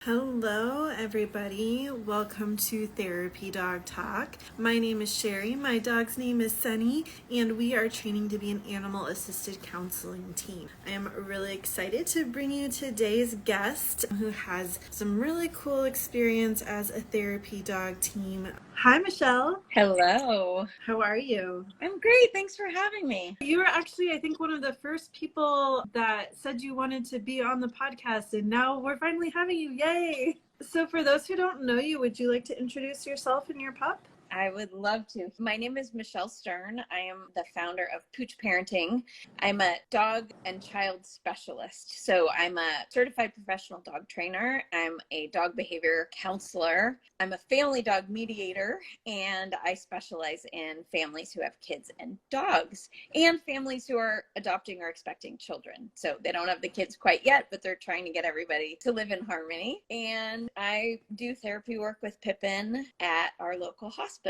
Hello, everybody. Welcome to Therapy Dog Talk. My name is Sherry. My dog's name is Sunny, and we are training to be an animal assisted counseling team. I am really excited to bring you today's guest who has some really cool experience as a therapy dog team. Hi, Michelle. Hello. How are you? I'm great. Thanks for having me. You were actually, I think, one of the first people that said you wanted to be on the podcast, and now we're finally having you. Yay! So for those who don't know you, would you like to introduce yourself and your pup? I would love to. My name is Michelle Stern. I am the founder of Pooch Parenting. I'm a dog and child specialist. So I'm a certified professional dog trainer. I'm a dog behavior counselor. I'm a family dog mediator, and I specialize in families who have kids and dogs and families who are adopting or expecting children. So they don't have the kids quite yet, but they're trying to get everybody to live in harmony. And I do therapy work with Pippin at our local hospital.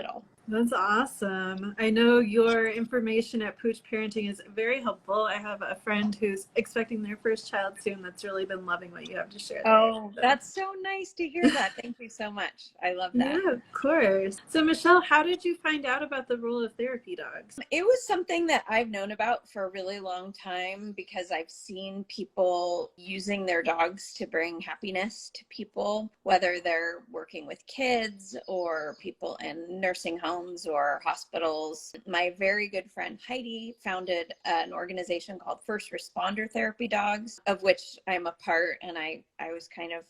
That's awesome. I know your information at Pooch Parenting is very helpful. I have a friend who's expecting their first child soon that's really been loving what you have to share. Oh, that's so nice to hear that. Thank you so much. I love that. Yeah, of course. So Michelle, how did you find out about the role of therapy dogs? It was something that I've known about for a really long time because I've seen people using their dogs to bring happiness to people, whether they're working with kids or people in nursing homes or hospitals. My very good friend Heidi founded an organization called First Responder Therapy Dogs, of which I'm a part, and I was kind of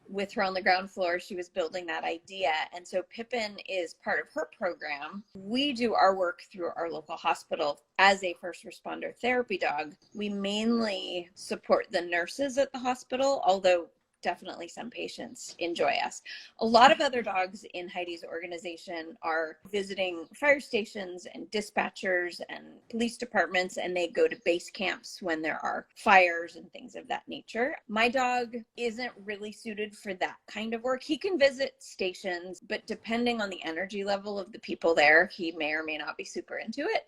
with her on the ground floor. She was building that idea. And so Pippin is part of her program. We do our work through our local hospital as a first responder therapy dog. We mainly support the nurses at the hospital, although definitely some patients enjoy us. A lot of other dogs in Heidi's organization are visiting fire stations and dispatchers and police departments, and they go to base camps when there are fires and things of that nature. My dog isn't really suited for that kind of work. He can visit stations, but depending on the energy level of the people there, he may or may not be super into it.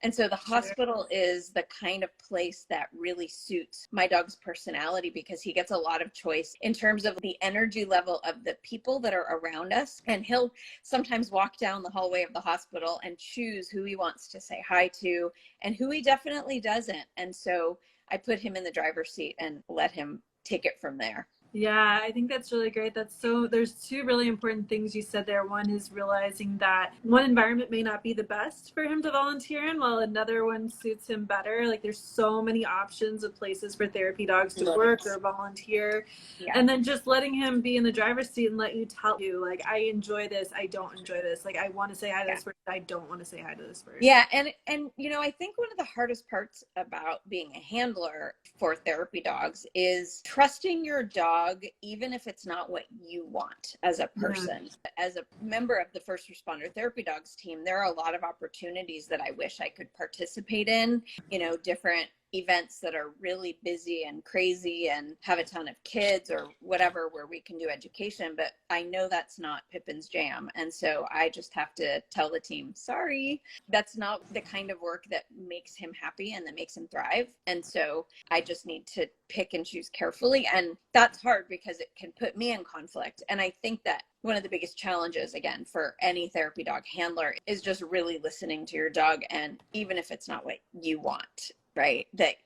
And so the hospital is the kind of place that really suits my dog's personality because he gets a lot of choice in terms of the energy level of the people that are around us. And he'll sometimes walk down the hallway of the hospital and choose who he wants to say hi to and who he definitely doesn't. And so I put him in the driver's seat and let him take it from there. Yeah, I think that's really great. There's two really important things you said there. One is realizing that one environment may not be the best for him to volunteer in, while another one suits him better. Like there's so many options of places for therapy dogs to work or volunteer. Yeah. And then just letting him be in the driver's seat and let you tell you, like, I enjoy this, I don't enjoy this. Like I want to say hi to this person, I don't want to say hi to this person. Yeah, and you know, I think one of the hardest parts about being a handler for therapy dogs is trusting your dog even if it's not what you want as a person. Yeah. As a member of the First Responder Therapy Dogs team, there are a lot of opportunities that I wish I could participate in, you know, different events that are really busy and crazy and have a ton of kids or whatever where we can do education, but I know that's not Pippin's jam. And so I just have to tell the team, sorry, that's not the kind of work that makes him happy and that makes him thrive. And so I just need to pick and choose carefully. And that's hard because it can put me in conflict. And I think that one of the biggest challenges, again, for any therapy dog handler is just really listening to your dog. And even if it's not what you want, right? That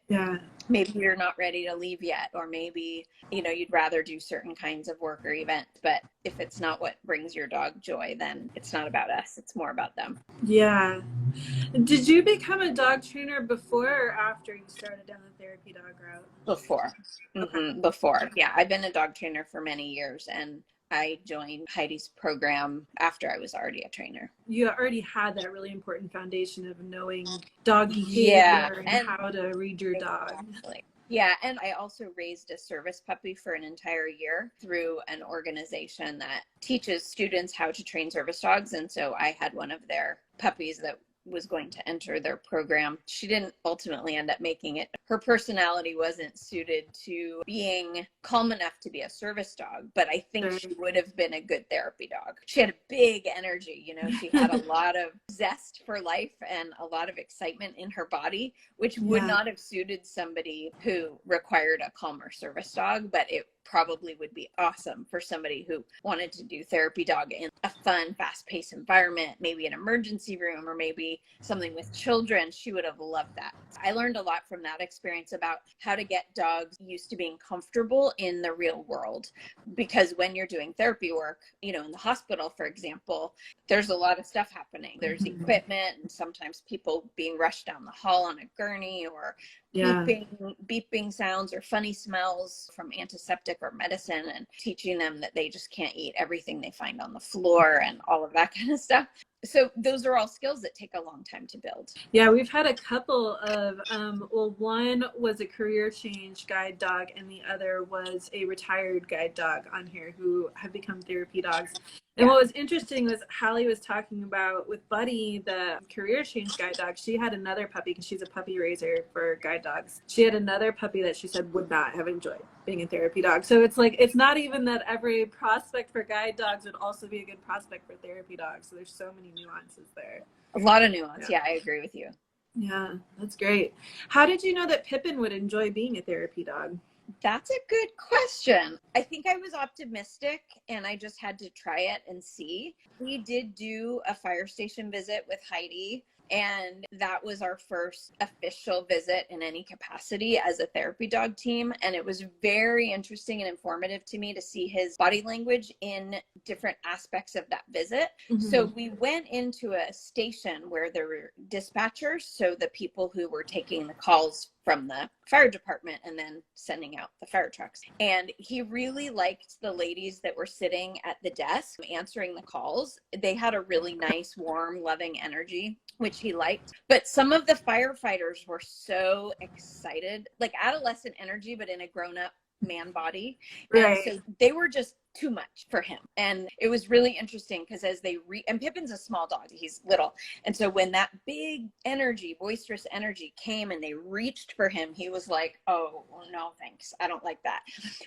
maybe you're not ready to leave yet, or maybe, you know, you'd rather do certain kinds of work or events, but if it's not what brings your dog joy, then it's not about us, it's more about them. Yeah. Did you become a dog trainer before or after you started down the therapy dog route? Before. Okay. Before. Yeah, I've been a dog trainer for many years, and I joined Heidi's program after I was already a trainer. You already had that really important foundation of knowing dog behavior and how to read your dog. Exactly. Yeah, and I also raised a service puppy for an entire year through an organization that teaches students how to train service dogs. And so I had one of their puppies that was going to enter their program. She didn't ultimately end up making it. Her personality wasn't suited to being calm enough to be a service dog, but I think she would have been a good therapy dog. She had a big energy, you know, she had a lot of zest for life and a lot of excitement in her body, which would not have suited somebody who required a calmer service dog, but it probably would be awesome for somebody who wanted to do therapy dog in a fun, fast-paced environment, maybe an emergency room or maybe something with children. She would have loved that. I learned a lot from that experience about how to get dogs used to being comfortable in the real world. Because when you're doing therapy work, you know, in the hospital, for example, there's a lot of stuff happening. There's equipment and sometimes people being rushed down the hall on a gurney, or beeping sounds or funny smells from antiseptic or medicine, and teaching them that they just can't eat everything they find on the floor and all of that kind of stuff. So those are all skills that take a long time to build. Yeah, we've had a couple of, well, one was a career change guide dog and the other was a retired guide dog on here who have become therapy dogs. And what was interesting was Hallie was talking about with Buddy, the career change guide dog. She had another puppy because she's a puppy raiser for guide dogs. She had another puppy that she said would not have enjoyed being a therapy dog. So it's like, it's not even that every prospect for guide dogs would also be a good prospect for therapy dogs. So there's so many nuances there. A lot of nuance. Yeah, I agree with you. Yeah, that's great. How did you know that Pippin would enjoy being a therapy dog? That's a good question. I think I was optimistic and I just had to try it and see. We did do a fire station visit with Heidi, and that was our first official visit in any capacity as a therapy dog team. And it was very interesting and informative to me to see his body language in different aspects of that visit. So we went into a station where there were dispatchers, so the people who were taking the calls from the fire department and then sending out the fire trucks. And he really liked the ladies that were sitting at the desk answering the calls. They had a really nice, warm, loving energy, which he liked. But some of the firefighters were so excited, like adolescent energy, but in a grown-up man body. And so they were just too much for him. And it was really interesting because as they and Pippin's a small dog, he's little. And so when that big energy, boisterous energy came and they reached for him, he was like, oh, no, thanks. I don't like that.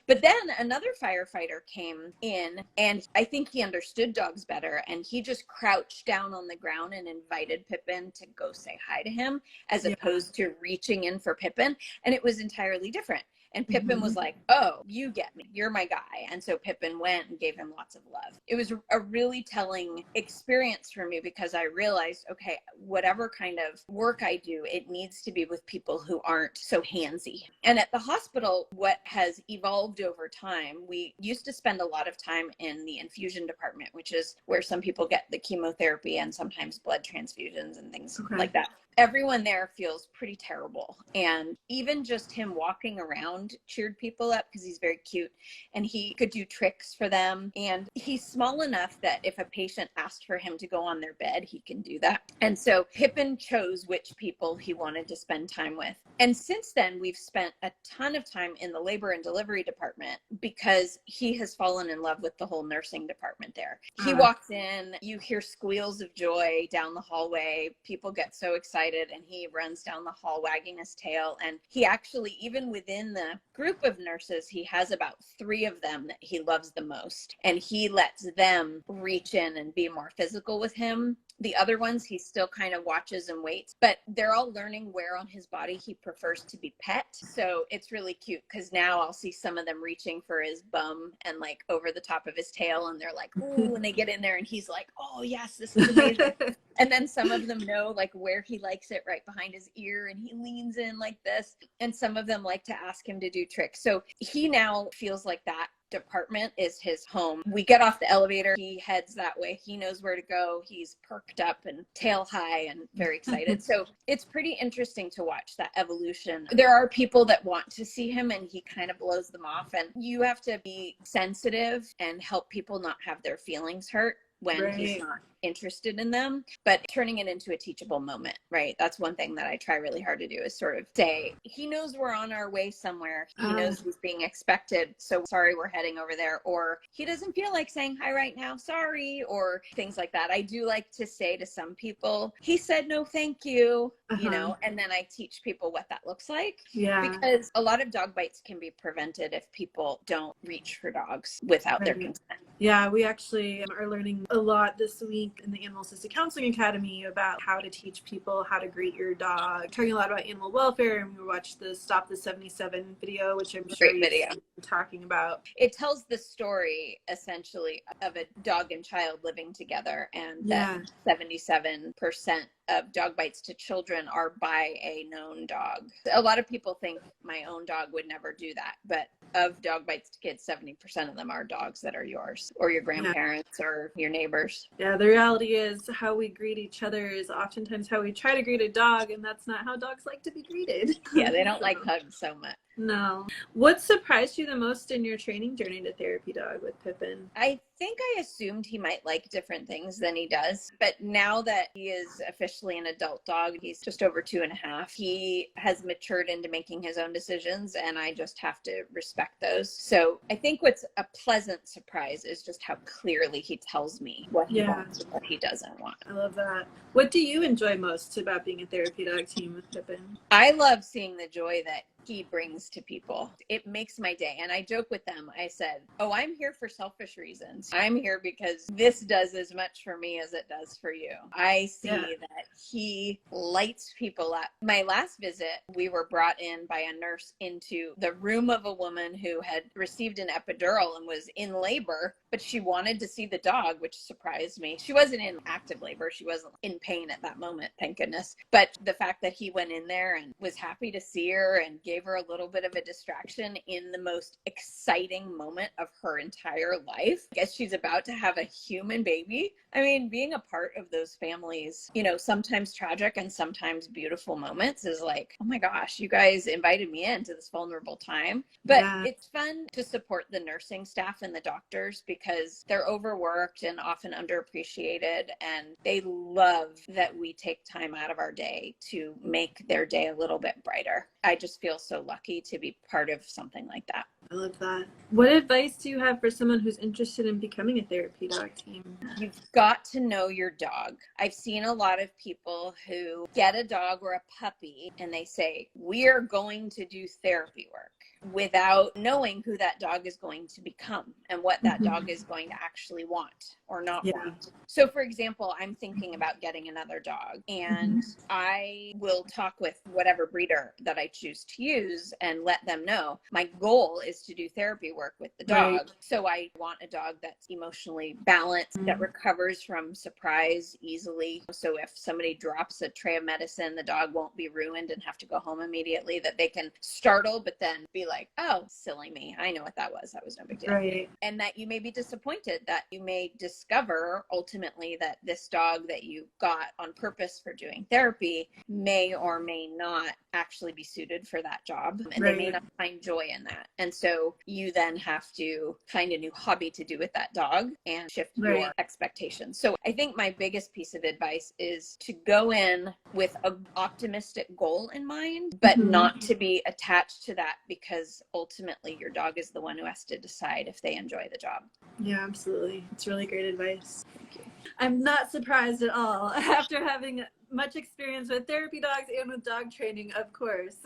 But then another firefighter came in and I think he understood dogs better. And he just crouched down on the ground and invited Pippin to go say hi to him as opposed to reaching in for Pippin. And it was entirely different. And Pippin was like, oh, you get me. You're my guy. And so Pippin went and gave him lots of love. It was a really telling experience for me because I realized, okay, whatever kind of work I do, it needs to be with people who aren't so handsy. And at the hospital, what has evolved over time, we used to spend a lot of time in the infusion department, which is where some people get the chemotherapy and sometimes blood transfusions and things like that. Everyone there feels pretty terrible. And even just him walking around cheered people up because he's very cute and he could do tricks for them. And he's small enough that if a patient asked for him to go on their bed, he can do that. And so Pippin chose which people he wanted to spend time with. And since then, we've spent a ton of time in the labor and delivery department because he has fallen in love with the whole nursing department there. He walks in, you hear squeals of joy down the hallway. People get so excited and he runs down the hall wagging his tail. And he actually, even within the group of nurses, he has about 3 of them that he loves the most. And he lets them reach in and be more physical with him. The other ones, he still kind of watches and waits, but they're all learning where on his body he prefers to be pet. So it's really cute because now I'll see some of them reaching for his bum and like over the top of his tail. And they're like, ooh, and they get in there and he's like, oh yes, this is amazing. And then some of them know like where he likes it right behind his ear and he leans in like this. And some of them like to ask him to do tricks. So he now feels like that department is his home. We get off the elevator, he heads that way. He knows where to go. He's perked up and tail high and very excited. So it's pretty interesting to watch that evolution. There are people that want to see him and he kind of blows them off, and you have to be sensitive and help people not have their feelings hurt when he's not interested in them, but turning it into a teachable moment, right? That's one thing that I try really hard to do is sort of say, he knows we're on our way somewhere. He knows he's being expected. So sorry, we're heading over there. Or he doesn't feel like saying hi right now. Sorry. Or things like that. I do like to say to some people, he said, no, thank you, you know, and then I teach people what that looks like. Because a lot of dog bites can be prevented if people don't reach for dogs without their consent. Yeah, we actually are learning a lot this week in the Animal Assisted Counseling Academy about how to teach people how to greet your dog. Talking a lot about animal welfare, and we watched the Stop the 77 video, which I'm sure Great you've video. seen talking about. It tells the story essentially of a dog and child living together, and that 77% of dog bites to children are by a known dog. A lot of people think my own dog would never do that, but of dog bites to kids, 70% of them are dogs that are yours or your grandparents or your neighbors. Yeah, the reality is how we greet each other is oftentimes how we try to greet a dog, and that's not how dogs like to be greeted. Yeah, they don't like hugs so much. No. What surprised you the most in your training journey to therapy dog with Pippin? I think I assumed he might like different things than he does. But now that he is officially an adult dog, he's just over 2.5, he has matured into making his own decisions, and I just have to respect those. So I think what's a pleasant surprise is just how clearly he tells me what he wants and what he doesn't want. I love that. What do you enjoy most about being a therapy dog team with Pippin? I love seeing the joy that he brings to people. It makes my day. And I joke with them. I said, oh, I'm here for selfish reasons. I'm here because this does as much for me as it does for you. I see that he lights people up. My last visit, we were brought in by a nurse into the room of a woman who had received an epidural and was in labor, but she wanted to see the dog, which surprised me. She wasn't in active labor. She wasn't in pain at that moment, thank goodness. But the fact that he went in there and was happy to see her and gave her a little bit of a distraction in the most exciting moment of her entire life. I guess she's about to have a human baby. I mean, being a part of those families, you know, sometimes tragic and sometimes beautiful moments is like, oh my gosh, you guys invited me into this vulnerable time. But it's fun to support the nursing staff and the doctors because they're overworked and often underappreciated, and they love that we take time out of our day to make their day a little bit brighter. I just feel so lucky to be part of something like that. I love that. What advice do you have for someone who's interested in becoming a therapy dog team? You've got to know your dog. I've seen a lot of people who get a dog or a puppy and they say, we are going to do therapy work, without knowing who that dog is going to become and what that dog is going to actually want or not want. So for example, I'm thinking about getting another dog, and I will talk with whatever breeder that I choose to use and let them know my goal is to do therapy work with the dog. So I want a dog that's emotionally balanced, that recovers from surprise easily. So if somebody drops a tray of medicine, the dog won't be ruined and have to go home immediately, that they can startle but then be like, oh, silly me, I know what that was no big deal. And that you may be disappointed, that you may discover ultimately that this dog that you got on purpose for doing therapy may or may not actually be suited for that job, and they may not find joy in that. And so you then have to find a new hobby to do with that dog and shift your expectations. So I think my biggest piece of advice is to go in with an optimistic goal in mind, but not to be attached to that, because ultimately your dog is the one who has to decide if they enjoy the job. Yeah, absolutely. It's really great advice. Thank you. I'm not surprised at all after having much experience with therapy dogs and with dog training, of course.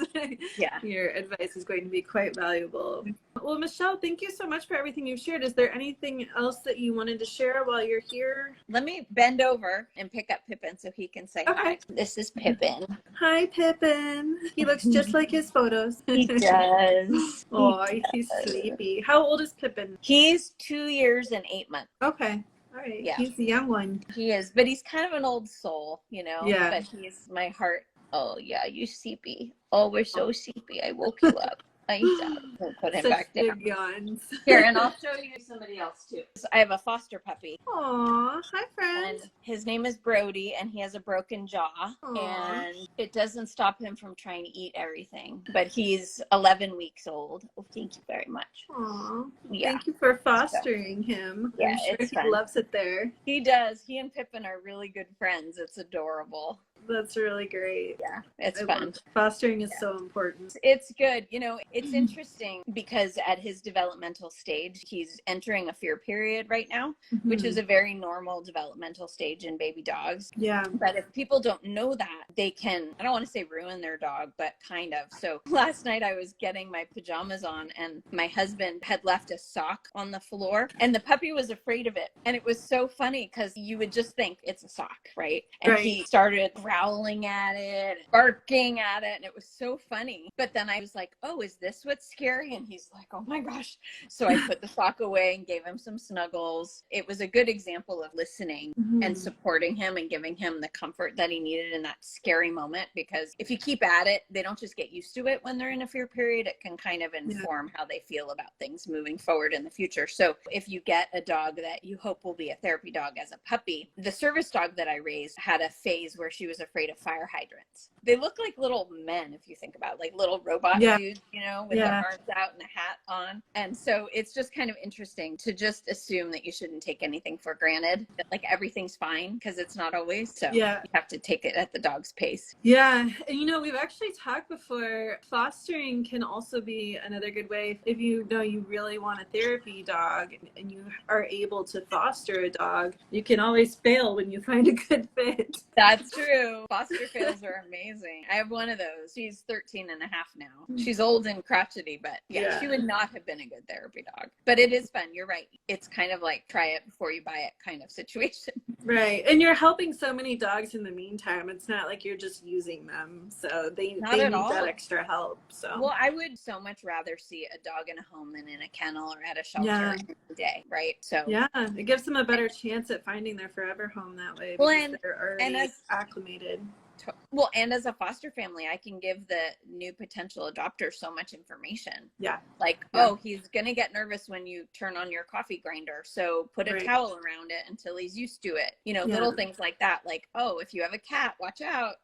Your advice is going to be quite valuable. Well, Michelle, thank you so much for everything you've shared. Is there anything else that you wanted to share while you're here? Let me bend over and pick up Pippin so he can say hi. This is Pippin. Hi, Pippin. He looks just like his photos. He does. Oh, he's sleepy. How old is Pippin? He's 2 years and 8 months. Okay. All right. Yeah. He's the young one. He is, but he's kind of an old soul, you know? Yeah. But he's my heart. Oh, yeah, you sleepy. Oh, we're so sleepy. I woke you up. I put him back down. Big yawns. Here, and I'll show you somebody else too. So I have a foster puppy. Aw, hi friend. And his name is Brody, and he has a broken jaw. Aww. And it doesn't stop him from trying to eat everything. But he's 11 weeks old. Oh, thank you very much. Aw. Yeah. Thank you for fostering him. Yeah, I'm sure it's he fun. loves it there. He does. He and Pippin are really good friends. It's adorable. That's really great. Yeah, it's I fun. Fostering is Yeah. so important. It's good. You know, it's interesting because at his developmental stage, he's entering a fear period right now, which is a very normal developmental stage in baby dogs. Yeah. But if people don't know that, they can, I don't want to say ruin their dog, but kind of. So last night I was getting my pajamas on and my husband had left a sock on the floor and the puppy was afraid of it. And it was so funny because you would just think it's a sock, right? And he started growling at it, barking at it, and it was so funny. But then I was like, oh, is this what's scary? And he's like, oh my gosh. So I put the sock away and gave him some snuggles. It was a good example of listening and supporting him and giving him the comfort that he needed in that scary moment. Because if you keep at it, they don't just get used to it when they're in a fear period. It can kind of inform how they feel about things moving forward in the future. So if you get a dog that you hope will be a therapy dog as a puppy, the service dog that I raised had a phase where she was afraid of fire hydrants. They look like little men, if you think about it, like little robot dudes, you know, with their arms out and a hat on. And so it's just kind of interesting to just assume that you shouldn't take anything for granted, that like everything's fine, because it's not always. So you have to take it at the dog's pace. Yeah. And you know, we've actually talked before, fostering can also be another good way. If you know you really want a therapy dog and you are able to foster a dog, you can always fail when you find a good fit. That's true. Foster fails are amazing. I have one of those. She's 13 and a half now. She's old and crotchety, but she would not have been a good therapy dog. But it is fun. You're right. It's kind of like try it before you buy it kind of situation. Right. And you're helping so many dogs in the meantime. It's not like you're just using them. So they need that extra help. So well, I would so much rather see a dog in a home than in a kennel or at a shelter every day, right? So yeah, it gives them a better chance at finding their forever home that way. Well, because they're already acclimated. Well, and as a foster family, I can give the new potential adopter so much information. Yeah. Like, oh, he's going to get nervous when you turn on your coffee grinder. So put a towel around it until he's used to it. You know, little things like that. Like, oh, if you have a cat, watch out.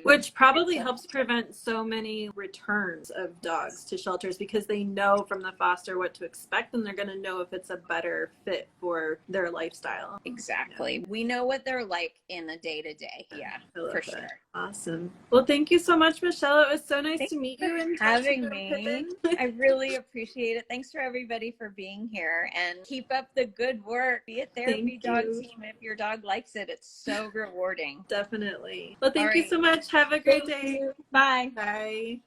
Which probably helps prevent so many returns of dogs to shelters because they know from the foster what to expect and they're going to know if it's a better fit for their lifestyle. Exactly. We know what they're like in the day-to-day. Yeah, for sure. Awesome. Well, thank you so much, Michelle. It was so nice to meet you and having me. I really appreciate it. Thanks for everybody for being here and keep up the good work. Be a therapy dog team. If your dog likes it, it's so rewarding. Definitely. Well, thank you so much. Have a great day. Bye. Bye.